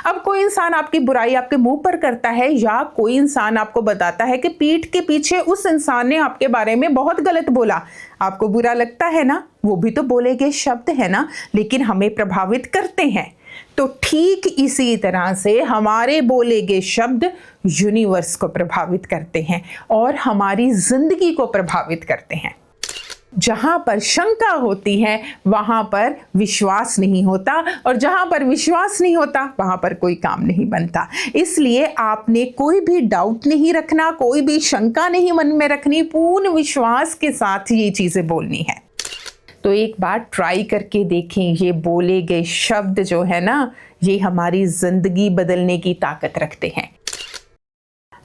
अब कोई इंसान आपकी बुराई आपके मुंह पर करता है या कोई इंसान आपको बताता है कि पीठ के पीछे उस इंसान ने आपके बारे में बहुत गलत बोला, आपको बुरा लगता है ना? वो भी तो बोले गए शब्द है ना, लेकिन हमें प्रभावित करते हैं। तो ठीक इसी तरह से हमारे बोले गए शब्द यूनिवर्स को प्रभावित करते हैं और हमारी जिंदगी को प्रभावित करते हैं। जहां पर शंका होती है वहां पर विश्वास नहीं होता, और जहां पर विश्वास नहीं होता वहां पर कोई काम नहीं बनता। इसलिए आपने कोई भी डाउट नहीं रखना, कोई भी शंका नहीं मन में रखनी, पूर्ण विश्वास के साथ ये चीजें बोलनी है। तो एक बार ट्राई करके देखें। ये बोले गए शब्द जो है ना, ये हमारी जिंदगी बदलने की ताकत रखते हैं।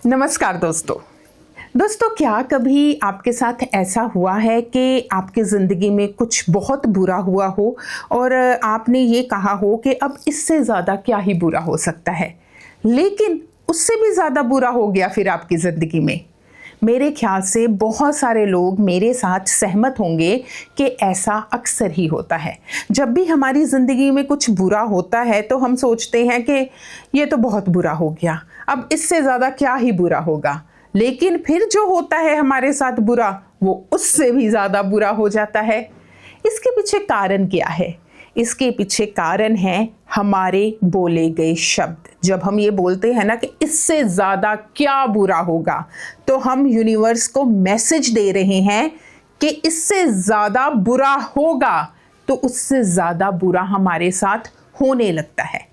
नमस्कार दोस्तों, क्या कभी आपके साथ ऐसा हुआ है कि आपकी ज़िंदगी में कुछ बहुत बुरा हुआ हो और आपने ये कहा हो कि अब इससे ज़्यादा क्या ही बुरा हो सकता है, लेकिन उससे भी ज़्यादा बुरा हो गया फिर आपकी ज़िंदगी में? मेरे ख्याल से बहुत सारे लोग मेरे साथ सहमत होंगे कि ऐसा अक्सर ही होता है। जब भी हमारी ज़िंदगी में कुछ बुरा होता है तो हम सोचते हैं कि ये तो बहुत बुरा हो गया, अब इससे ज़्यादा क्या ही बुरा होगा। लेकिन फिर जो होता है हमारे साथ बुरा, वो उससे भी ज़्यादा बुरा हो जाता है। इसके पीछे कारण क्या है? इसके पीछे कारण है हमारे बोले गए शब्द। जब हम ये बोलते हैं ना कि इससे ज़्यादा क्या बुरा होगा, तो हम यूनिवर्स को मैसेज दे रहे हैं कि इससे ज़्यादा बुरा होगा, तो उससे ज़्यादा बुरा हमारे साथ होने लगता है।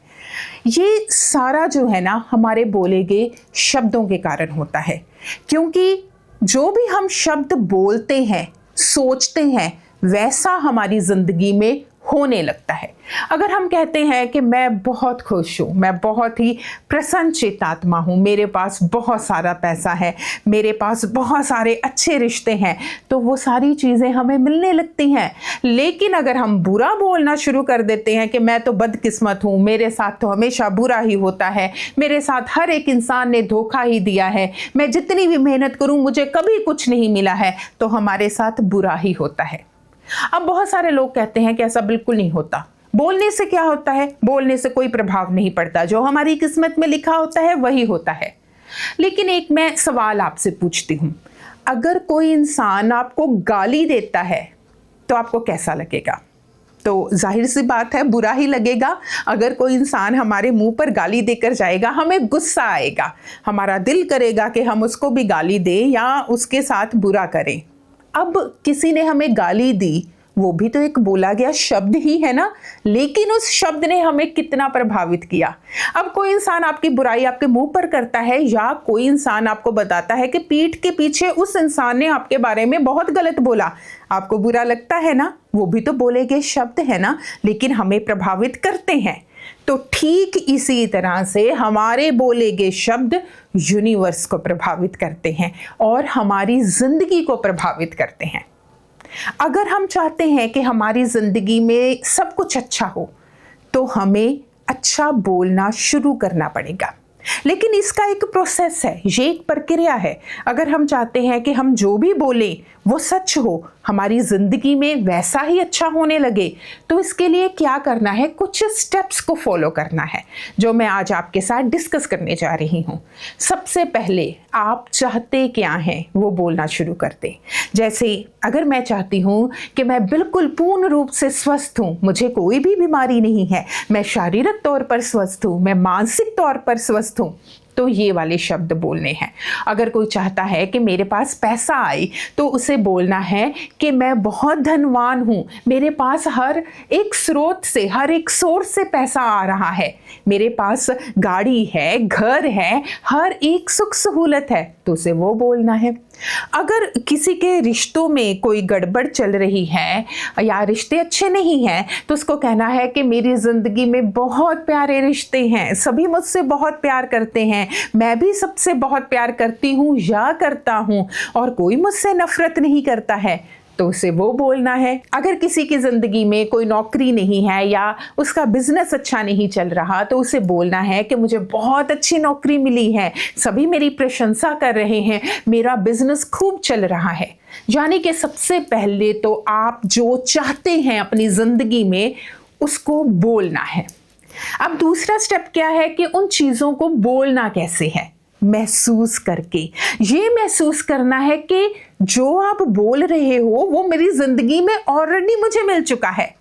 ये सारा जो है ना हमारे बोले गए शब्दों के कारण होता है, क्योंकि जो भी हम शब्द बोलते हैं, सोचते हैं, वैसा हमारी ज़िंदगी में होने लगता है। अगर हम कहते हैं कि मैं बहुत खुश हूँ, मैं बहुत ही प्रसन्नचित्त आत्मा हूँ, मेरे पास बहुत सारा पैसा है, मेरे पास बहुत सारे अच्छे रिश्ते हैं, तो वो सारी चीज़ें हमें मिलने लगती हैं। लेकिन अगर हम बुरा बोलना शुरू कर देते हैं कि मैं तो बदकिस्मत हूँ, मेरे साथ तो हमेशा बुरा ही होता है, मेरे साथ हर एक इंसान ने धोखा ही दिया है, मैं जितनी भी मेहनत करूँ मुझे कभी कुछ नहीं मिला है, तो हमारे साथ बुरा ही होता है। अब बहुत सारे लोग कहते हैं कि ऐसा बिल्कुल नहीं होता। बोलने से क्या होता है? बोलने से कोई प्रभाव नहीं पड़ता, जो हमारी किस्मत में लिखा होता है वही होता है। लेकिन एक मैं सवाल आपसे पूछती हूँ, अगर कोई इंसान आपको गाली देता है तो आपको कैसा लगेगा? तो जाहिर सी बात है बुरा ही लगेगा। अगर कोई इंसान हमारे मुंह पर गाली देकर जाएगा, हमें गुस्सा आएगा, हमारा दिल करेगा कि हम उसको भी गाली दें या उसके साथ बुरा करें। अब किसी ने हमें गाली दी, वो भी तो एक बोला गया शब्द ही है ना, लेकिन उस शब्द ने हमें कितना प्रभावित किया। अब कोई इंसान आपकी बुराई आपके मुंह पर करता है या कोई इंसान आपको बताता है कि पीठ के पीछे उस इंसान ने आपके बारे में बहुत गलत बोला, आपको बुरा लगता है ना? वो भी तो बोले गए शब्द है ना, लेकिन हमें प्रभावित करते हैं। तो ठीक इसी तरह से हमारे बोले गए शब्द यूनिवर्स को प्रभावित करते हैं और हमारी जिंदगी को प्रभावित करते हैं। अगर हम चाहते हैं कि हमारी जिंदगी में सब कुछ अच्छा हो, तो हमें अच्छा बोलना शुरू करना पड़ेगा। लेकिन इसका एक प्रोसेस है, ये एक प्रक्रिया है। अगर हम चाहते हैं कि हम जो भी बोलें वो सच हो, हमारी ज़िंदगी में वैसा ही अच्छा होने लगे, तो इसके लिए क्या करना है? कुछ स्टेप्स को फॉलो करना है, जो मैं आज आपके साथ डिस्कस करने जा रही हूँ। सबसे पहले आप चाहते क्या हैं वो बोलना शुरू कर दें। जैसे अगर मैं चाहती हूँ कि मैं बिल्कुल पूर्ण रूप से स्वस्थ हूँ, मुझे कोई भी बीमारी नहीं है, मैं शारीरिक तौर पर स्वस्थ हूँ, मैं मानसिक तौर पर स्वस्थ हूँ, तो ये वाले शब्द बोलने हैं। अगर कोई चाहता है कि मेरे पास पैसा आए, तो उसे बोलना है कि मैं बहुत धनवान हूँ, मेरे पास हर एक स्रोत से, हर एक सोर्स से पैसा आ रहा है, मेरे पास गाड़ी है, घर है, हर एक सुख सहूलत है, तो उसे वो बोलना है। अगर किसी के रिश्तों में कोई गड़बड़ चल रही है या रिश्ते अच्छे नहीं हैं, तो उसको कहना है कि मेरी ज़िंदगी में बहुत प्यारे रिश्ते हैं, सभी मुझसे बहुत प्यार करते हैं, मैं भी सबसे बहुत प्यार करती हूँ या करता हूँ, और कोई मुझसे नफरत नहीं करता है, तो उसे वो बोलना है। अगर किसी की ज़िंदगी में कोई नौकरी नहीं है या उसका बिजनेस अच्छा नहीं चल रहा, तो उसे बोलना है कि मुझे बहुत अच्छी नौकरी मिली है, सभी मेरी प्रशंसा कर रहे हैं, मेरा बिजनेस खूब चल रहा है। यानी कि सबसे पहले तो आप जो चाहते हैं अपनी ज़िंदगी में उसको बोलना है। अब दूसरा स्टेप क्या है कि उन चीज़ों को बोलना कैसे है, महसूस करके। ये महसूस करना है कि जो आप बोल रहे हो वो मेरी जिंदगी में ऑलरेडी मुझे मिल चुका है।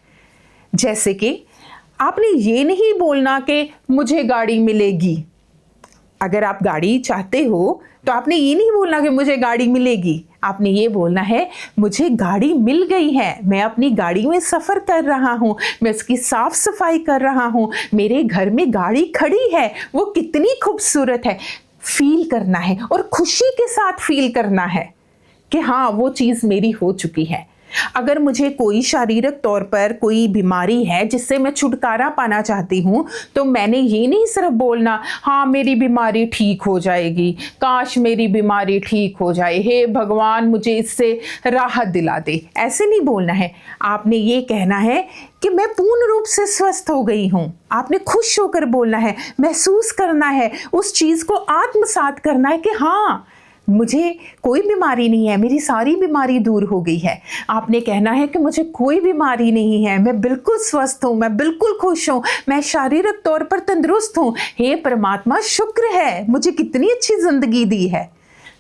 जैसे कि आपने ये नहीं बोलना कि मुझे गाड़ी मिलेगी। अगर आप गाड़ी चाहते हो तो आपने ये नहीं बोलना कि मुझे गाड़ी मिलेगी, आपने ये बोलना है मुझे गाड़ी मिल गई है, मैं अपनी गाड़ी में सफ़र कर रहा हूँ, मैं उसकी साफ सफाई कर रहा हूँ, मेरे घर में गाड़ी खड़ी है, वो कितनी खूबसूरत है। फील करना है और खुशी के साथ फील करना है कि हाँ वो चीज़ मेरी हो चुकी है। अगर मुझे कोई शारीरिक तौर पर कोई बीमारी है जिससे मैं छुटकारा पाना चाहती हूँ, तो मैंने ये नहीं सिर्फ बोलना हाँ मेरी बीमारी ठीक हो जाएगी, काश मेरी बीमारी ठीक हो जाए, हे भगवान मुझे इससे राहत दिला दे, ऐसे नहीं बोलना है। आपने ये कहना है कि मैं पूर्ण रूप से स्वस्थ हो गई हूँ। आपने खुश होकर बोलना है, महसूस करना है, उस चीज़ को आत्मसात करना है कि हाँ मुझे कोई बीमारी नहीं है, मेरी सारी बीमारी दूर हो गई है। आपने कहना है कि मुझे कोई बीमारी नहीं है, मैं बिल्कुल स्वस्थ हूँ, मैं बिल्कुल खुश हूँ, मैं शारीरिक तौर पर तंदुरुस्त हूँ, हे परमात्मा शुक्र है मुझे कितनी अच्छी ज़िंदगी दी है।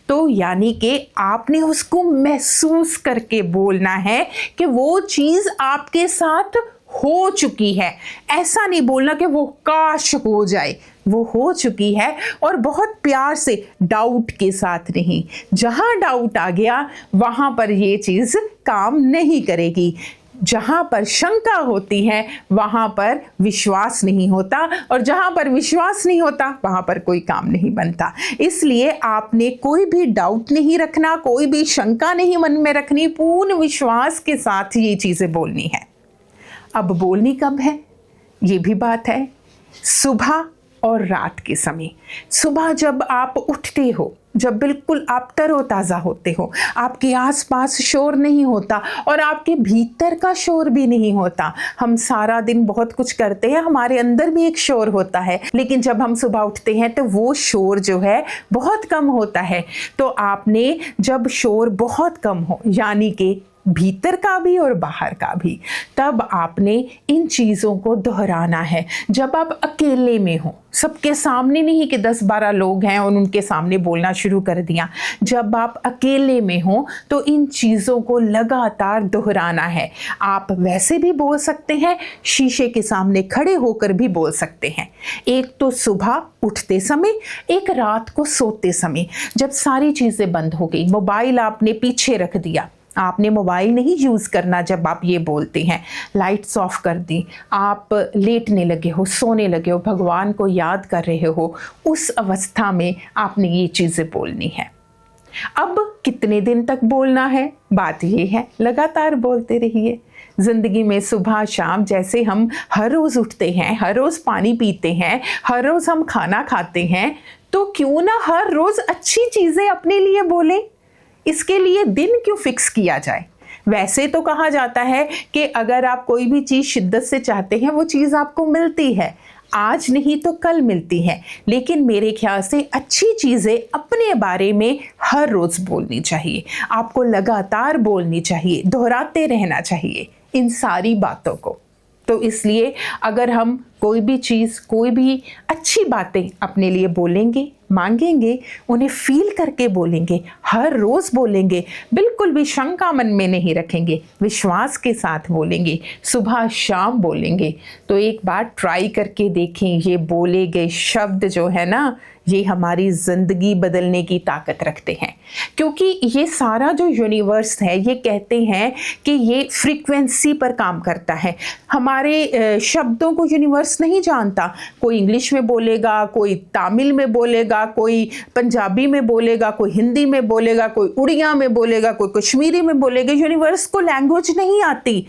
तो यानी कि आपने उसको महसूस करके बोलना है कि वो चीज़ आपके साथ हो चुकी है। ऐसा नहीं बोलना कि वो काश हो जाए, वो हो चुकी है। और बहुत प्यार से, डाउट के साथ नहीं। जहां डाउट आ गया वहां पर ये चीज़ काम नहीं करेगी। जहां पर शंका होती है वहां पर विश्वास नहीं होता, और जहां पर विश्वास नहीं होता वहां पर कोई काम नहीं बनता। इसलिए आपने कोई भी डाउट नहीं रखना, कोई भी शंका नहीं मन में रखनी, पूर्ण विश्वास के साथ ये चीज़ें बोलनी है। अब बोलनी कब है, ये भी बात है। सुबह और रात के समय। सुबह जब आप उठते हो, जब बिल्कुल आप तरोताज़ा होते हो, आपके आसपास शोर नहीं होता और आपके भीतर का शोर भी नहीं होता। हम सारा दिन बहुत कुछ करते हैं, हमारे अंदर भी एक शोर होता है, लेकिन जब हम सुबह उठते हैं तो वो शोर जो है बहुत कम होता है। तो आपने जब शोर बहुत कम हो, यानी कि भीतर का भी और बाहर का भी, तब आपने इन चीज़ों को दोहराना है। जब आप अकेले में हो, सबके सामने नहीं कि 10-12 लोग हैं और उनके सामने बोलना शुरू कर दिया। जब आप अकेले में हो तो इन चीज़ों को लगातार दोहराना है। आप वैसे भी बोल सकते हैं, शीशे के सामने खड़े होकर भी बोल सकते हैं। एक तो सुबह उठते समय, एक रात को सोते समय, जब सारी चीज़ें बंद हो गई, मोबाइल आपने पीछे रख दिया। आपने मोबाइल नहीं यूज़ करना जब आप ये बोलते हैं, लाइट्स ऑफ कर दी, आप लेटने लगे हो, सोने लगे हो, भगवान को याद कर रहे हो, उस अवस्था में आपने ये चीज़ें बोलनी है। अब कितने दिन तक बोलना है, बात ये है लगातार बोलते रहिए। ज़िंदगी में सुबह शाम जैसे हम हर रोज़ उठते हैं, हर रोज़ पानी पीते हैं, हर रोज़ हम खाना खाते हैं, तो क्यों ना हर रोज़ अच्छी चीज़ें अपने लिए बोलें। इसके लिए दिन क्यों फिक्स किया जाए। वैसे तो कहा जाता है कि अगर आप कोई भी चीज़ शिद्दत से चाहते हैं वो चीज़ आपको मिलती है, आज नहीं तो कल मिलती है। लेकिन मेरे ख्याल से अच्छी चीज़ें अपने बारे में हर रोज़ बोलनी चाहिए, आपको लगातार बोलनी चाहिए, दोहराते रहना चाहिए इन सारी बातों को। तो इसलिए अगर हम कोई भी चीज़, कोई भी अच्छी बातें अपने लिए बोलेंगे, मांगेंगे, उन्हें फील करके बोलेंगे, हर रोज़ बोलेंगे, बिल्कुल भी शंका मन में नहीं रखेंगे, विश्वास के साथ बोलेंगे, सुबह शाम बोलेंगे, तो एक बार ट्राई करके देखें। ये बोले गए शब्द जो है ना, ये हमारी ज़िंदगी बदलने की ताकत रखते हैं। क्योंकि ये सारा जो यूनिवर्स है, ये कहते हैं कि ये फ्रीक्वेंसी पर काम करता है। हमारे शब्दों को यूनिवर्स नहीं जानता। कोई इंग्लिश में बोलेगा, कोई तमिल में बोलेगा, कोई पंजाबी में बोलेगा, कोई हिंदी में बोलेगा, कोई उड़िया में बोलेगा, कोई कश्मीरी में बोलेगा। यूनिवर्स को लैंग्वेज नहीं आती।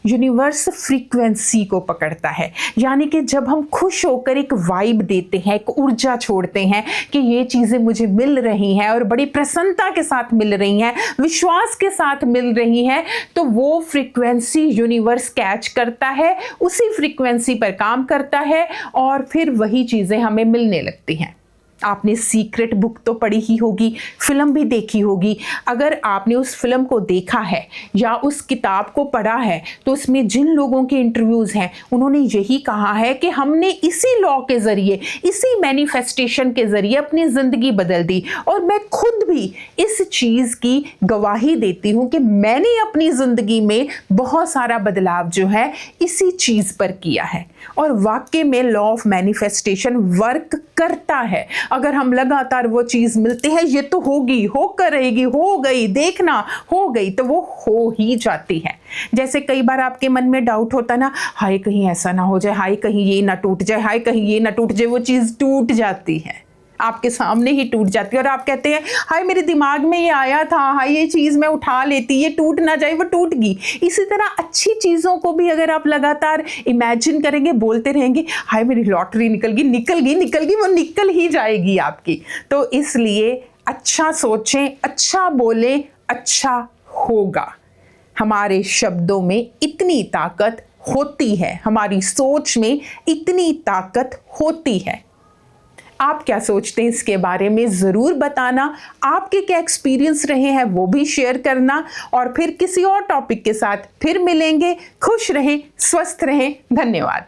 यूनिवर्स फ्रीक्वेंसी को पकड़ता है। यानी कि जब हम खुश होकर एक वाइब देते हैं, एक ऊर्जा छोड़ते हैं कि ये चीज़ें मुझे मिल रही हैं और बड़ी प्रसन्नता के साथ मिल रही हैं, विश्वास के साथ मिल रही हैं, तो वो फ्रीक्वेंसी यूनिवर्स कैच करता है, उसी फ्रीक्वेंसी पर काम करता है और फिर वही चीज़ें हमें मिलने लगती हैं। आपने सीक्रेट बुक तो पढ़ी ही होगी, फिल्म भी देखी होगी। अगर आपने उस फिल्म को देखा है या उस किताब को पढ़ा है तो उसमें जिन लोगों के इंटरव्यूज़ हैं उन्होंने यही कहा है कि हमने इसी लॉ के ज़रिए, इसी मैनिफेस्टेशन के ज़रिए अपनी ज़िंदगी बदल दी। और मैं खुद भी इस चीज़ की गवाही देती हूँ कि मैंने अपनी ज़िंदगी में बहुत सारा बदलाव जो है इसी चीज़ पर किया है। और वाकई में लॉ ऑफ मैनिफेस्टेशन वर्क करता है। अगर हम लगातार वो चीज़ मिलती है, ये तो होगी, होकर रहेगी, हो गई, देखना, हो गई, तो वो हो ही जाती है। जैसे कई बार आपके मन में डाउट होता ना, हाय कहीं ऐसा ना हो जाए, हाय कहीं ये ना टूट जाए, हाय कहीं ये ना टूट जाए, वो चीज़ टूट जाती है, आपके सामने ही टूट जाती है। और आप कहते हैं हाय मेरे दिमाग में ये आया था, हाय ये चीज़ मैं उठा लेती, ये टूट ना जाए, वो टूट गई। इसी तरह अच्छी चीज़ों को भी अगर आप लगातार इमेजिन करेंगे, बोलते रहेंगे, हाय मेरी लॉटरी निकल गई, निकल गई, निकल गई, वो निकल ही जाएगी आपकी। तो इसलिए अच्छा सोचें, अच्छा बोलें, अच्छा होगा। हमारे शब्दों में इतनी ताकत होती है, हमारी सोच में इतनी ताकत होती है। आप क्या सोचते हैं इसके बारे में ज़रूर बताना। आपके क्या एक्सपीरियंस रहे हैं वो भी शेयर करना। और फिर किसी और टॉपिक के साथ फिर मिलेंगे। खुश रहें, स्वस्थ रहें। धन्यवाद।